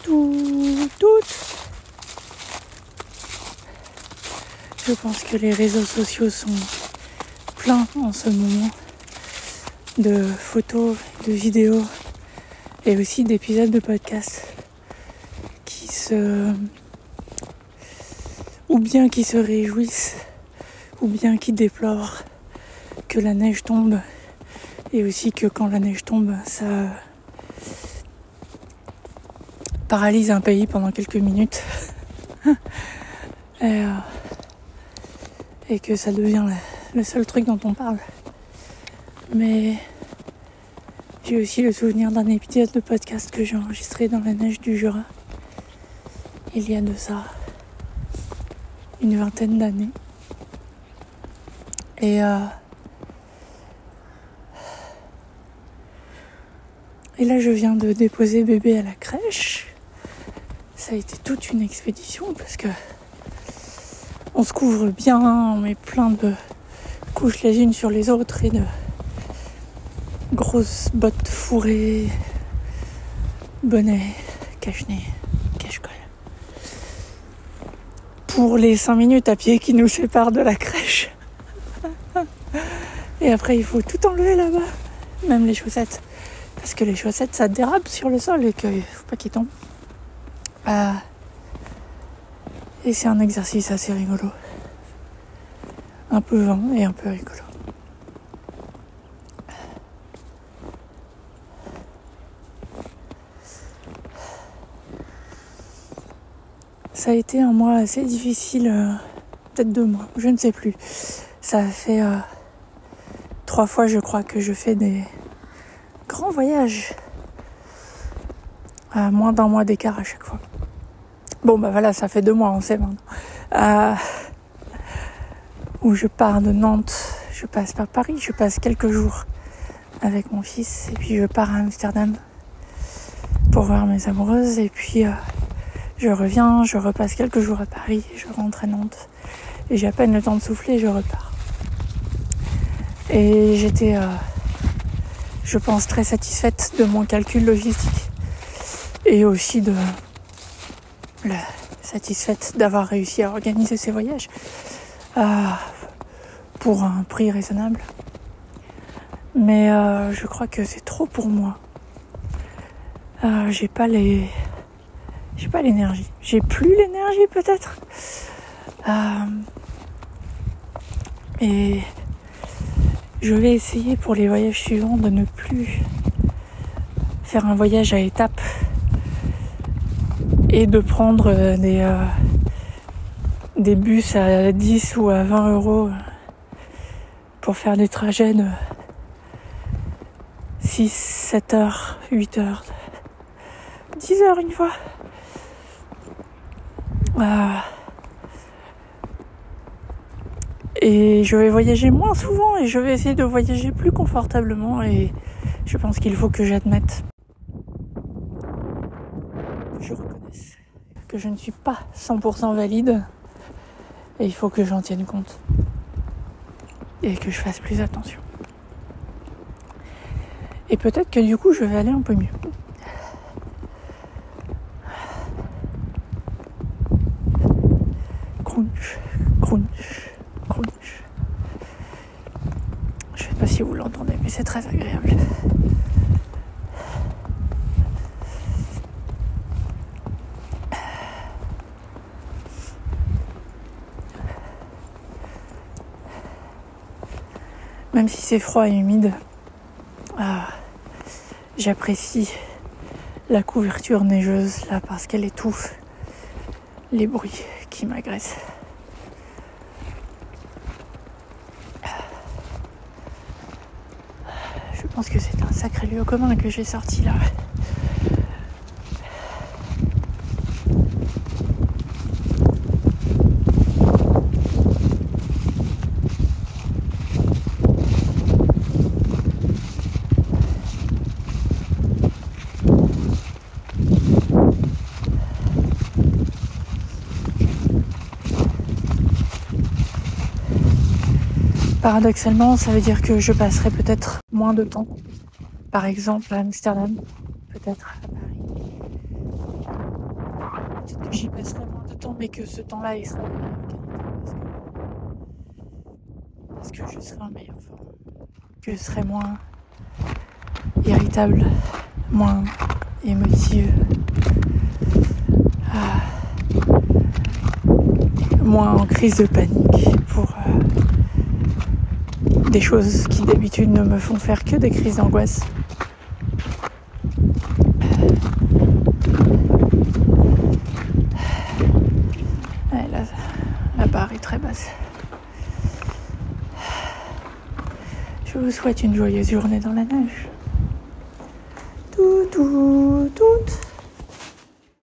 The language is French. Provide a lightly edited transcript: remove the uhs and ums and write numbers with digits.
toutes. Je pense que les réseaux sociaux sont pleins en ce moment de photos, de vidéos et aussi d'épisodes de podcasts ou bien qui se réjouissent ou bien qui déplorent que la neige tombe, et aussi que quand la neige tombe, ça paralyse un pays pendant quelques minutes et que ça devient le seul truc dont on parle. Mais j'ai aussi le souvenir d'un épisode de podcast que j'ai enregistré dans la neige du Jura il y a de ça une vingtaine d'années. Et là, je viens de déposer bébé à la crèche. Ça a été toute une expédition parce que on se couvre bien, on met plein de couches les unes sur les autres et de grosses bottes fourrées, bonnet, cache-nez, cache-colle. Pour les 5 minutes à pied qui nous séparent de la crèche. Et après, il faut tout enlever là-bas, même les chaussettes. Parce que les chaussettes, ça dérape sur le sol et qu'il faut pas qu'ils tombent. Et c'est un exercice assez rigolo. Un peu vain et un peu rigolo. Ça a été un mois assez difficile, peut-être 2 mois, je ne sais plus. Ça a fait 3 fois, je crois, que je fais des grands voyages. À moins d'1 mois d'écart à chaque fois. Bon, bah voilà, ça fait 2 mois, on sait maintenant. Où je pars de Nantes, je passe par Paris, je passe quelques jours avec mon fils, et puis je pars à Amsterdam pour voir mes amoureuses, et puis je reviens, je repasse quelques jours à Paris, je rentre à Nantes, et j'ai à peine le temps de souffler et je repars. Et j'étais, je pense, très satisfaite de mon calcul logistique, et aussi satisfaite d'avoir réussi à organiser ces voyages pour un prix raisonnable. Mais je crois que c'est trop pour moi. J'ai pas l'énergie. J'ai plus l'énergie peut-être. Et je vais essayer pour les voyages suivants de ne plus faire un voyage à étapes et de prendre des bus à 10 ou à 20 euros pour faire des trajets de 6, 7 heures, 8 heures, 10 heures une fois. Et je vais voyager moins souvent et je vais essayer de voyager plus confortablement, et je pense qu'il faut que j'admette, je reconnaisse que je ne suis pas 100% valide, et il faut que j'en tienne compte et que je fasse plus attention. Et peut-être que du coup je vais aller un peu mieux. Crunch, crunch, crunch. Je sais pas si vous l'entendez, mais c'est très agréable. Même si c'est froid et humide, j'apprécie la couverture neigeuse là parce qu'elle étouffe les bruits qui m'agressent. Je pense que c'est un sacré lieu commun que j'ai sorti là. Paradoxalement, ça veut dire que je passerai peut-être moins de temps, par exemple à Amsterdam, peut-être à Paris, Peut-être que j'y passerai moins de temps, mais que ce temps-là, il sera de meilleure qualité. Parce que je serai en meilleure forme. Que je serai moins irritable, moins émotive, moins en crise de panique pour des choses qui d'habitude ne me font faire que des crises d'angoisse. Ouais, la barre est très basse. Je vous souhaite une joyeuse journée dans la neige. Tout, tout, tout.